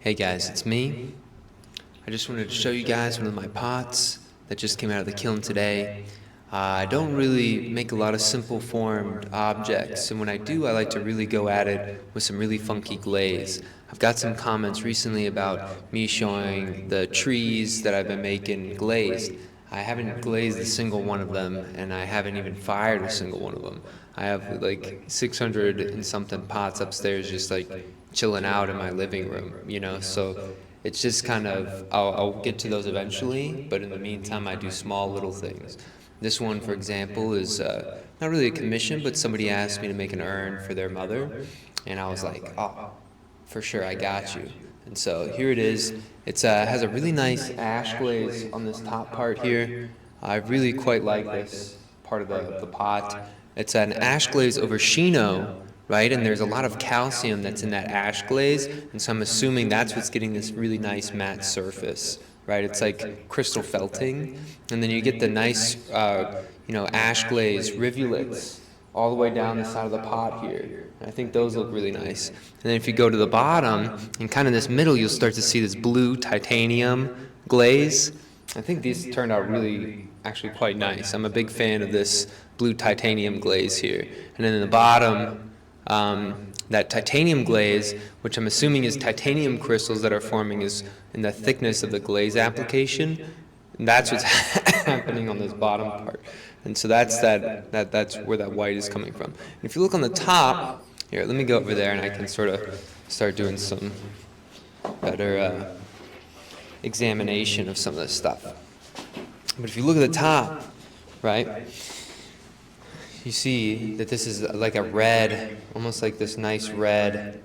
Hey guys, it's me. I just wanted to show you guys one of my pots that just came out of the kiln today. I don't really make a lot of simple formed objects, and when I do, I like to really go at it with some really funky glaze. I've got some comments recently about me showing the trees that I've been making glazed. I haven't glazed a single one of them, and I haven't even fired a single one of them. I have like 600 and something pots upstairs just like chilling out in my living room, so it's just kind of, I'll get to those eventually, but in the meantime, I do small little things. This one, for example, is not really a commission, but somebody asked me to make an urn for their mother, and I was like, oh, for sure, I got you. And so here it is. It has a really nice ash glaze on this top part here. I really quite like this part of the pot. It's an ash glaze over Shino, right? And there's a lot of calcium that's in that ash glaze, and so I'm assuming that's what's getting this really nice matte surface, right? It's like crystal felting, and then you get the nice, ash glaze rivulets all the way down the side of the pot here. I think those look really nice. And then if you go to the bottom, and kind of this middle, you'll start to see this blue titanium glaze. I think these turned out really, actually quite nice. I'm a big fan of this blue titanium glaze here. And then in the bottom, that titanium glaze, which I'm assuming is titanium crystals that are forming is in the thickness of the glaze application. And that's what's happening on this bottom part. And so that's where that white is coming from. And if you look on the top, here, let me go over there and I can sort of start doing some better examination of some of this stuff. But if you look at the top, right, you see that this is like a red, almost like this nice red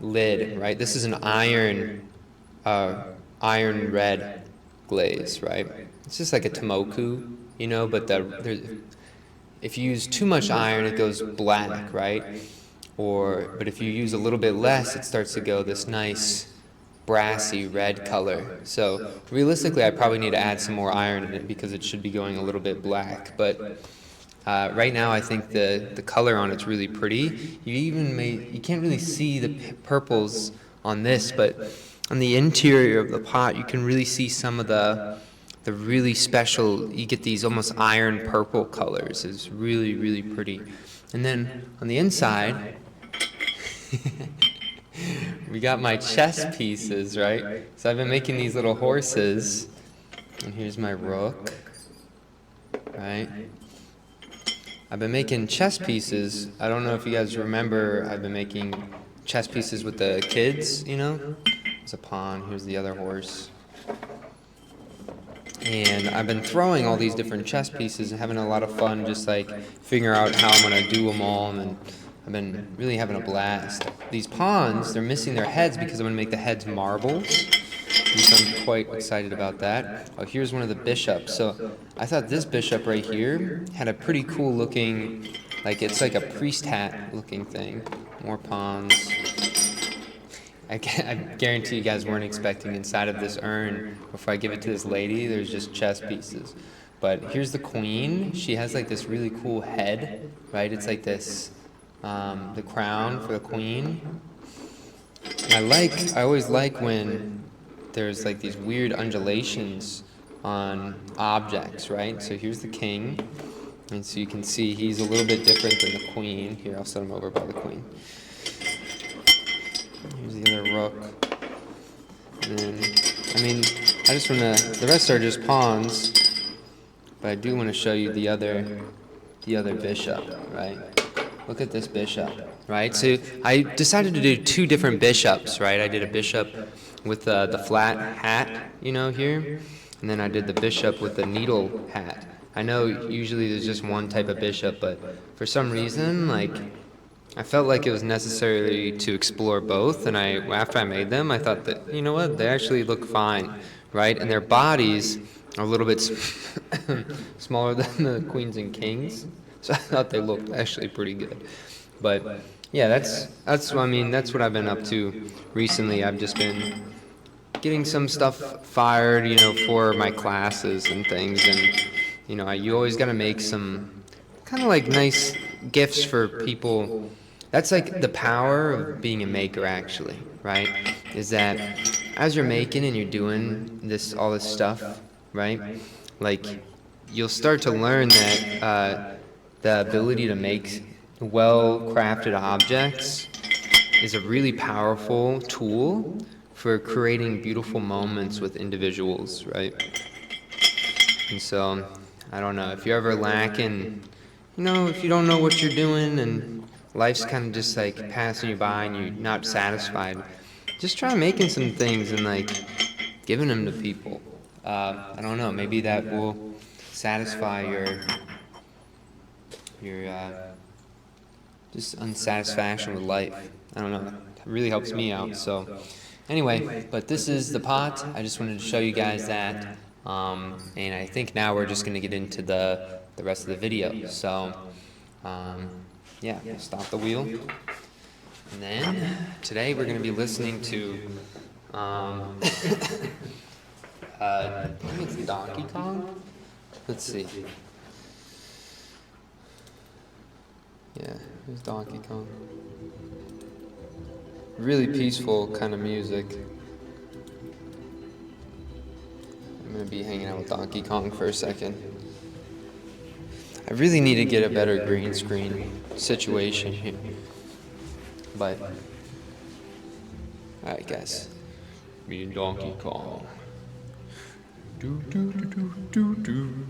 lid, right? This is an iron red glaze, right? It's just like a Tomoku, but if you use too much iron, it goes black, right? But if you use a little bit less, it starts to go this nice brassy red color. So realistically, I probably need to add some more iron in it because it should be going a little bit black. But right now, I think the color on it's really pretty. You can't really see the purples on this, but on the interior of the pot, you can really see some of the really special. You get these almost iron purple colors. It's really, really pretty. And then on the inside, we got my chess pieces, right? So I've been making these little horses, and here's my rook, right? I've been making chess pieces. I don't know if you guys remember, I've been making chess pieces with the kids, There's a pawn, here's the other horse. And I've been throwing all these different chess pieces and having a lot of fun just like figuring out how I'm going to do them all, and then I've been really having a blast. These pawns, they're missing their heads because I'm going to make the heads marbles. And so I'm quite excited about that. Oh, here's one of the bishops. So I thought this bishop right here had a pretty cool looking, like it's like a priest hat looking thing. More pawns. I guarantee you guys weren't expecting inside of this urn, before I give it to this lady, there's just chess pieces. But here's the queen. She has like this really cool head, right? It's like this, the crown for the queen. And I always like when there's like these weird undulations on objects, right? So here's the king. And so you can see he's a little bit different than the queen. Here, I'll set him over by the queen. Here's the other rook. And then, I just want to, the rest are just pawns, but I do want to show you the other bishop, right? Look at this bishop, right? So I decided to do two different bishops, right? I did a bishop with the flat hat, here, and then I did the bishop with the needle hat. I know usually there's just one type of bishop, but for some reason, I felt like it was necessary to explore both, and after I made them, I thought that, they actually look fine, right? And their bodies are a little bit smaller than the queens and kings, so I thought they looked actually pretty good. But yeah, that's what I've been up to recently. I've just been getting some stuff fired, for my classes and things, and you always got to make some kind of like nice gifts for people That's like the power of being a maker, actually, right? Is that as you're making and you're doing all this stuff, right? Like, you'll start to learn that the ability to make well-crafted objects is a really powerful tool for creating beautiful moments with individuals, right? And so, I don't know, if you're ever lacking, if you don't know what you're doing and life's kind of just like passing you by and you're not satisfied, just try making some things and like giving them to people. I don't know, maybe that will satisfy your just unsatisfaction with life. I don't know, it really helps me out. So anyway, but this is the pot. I just wanted to show you guys that. And I think now we're just going to get into the rest of the video. So, yeah, stop the wheel. And then today we're going to be listening to, I think it's Donkey Kong? Let's see. Yeah, it's Donkey Kong. Really peaceful kind of music. I'm going to be hanging out with Donkey Kong for a second. I really need to get a better green screen situation here. But, alright guys. Me and Donkey Kong. Do do do do do do.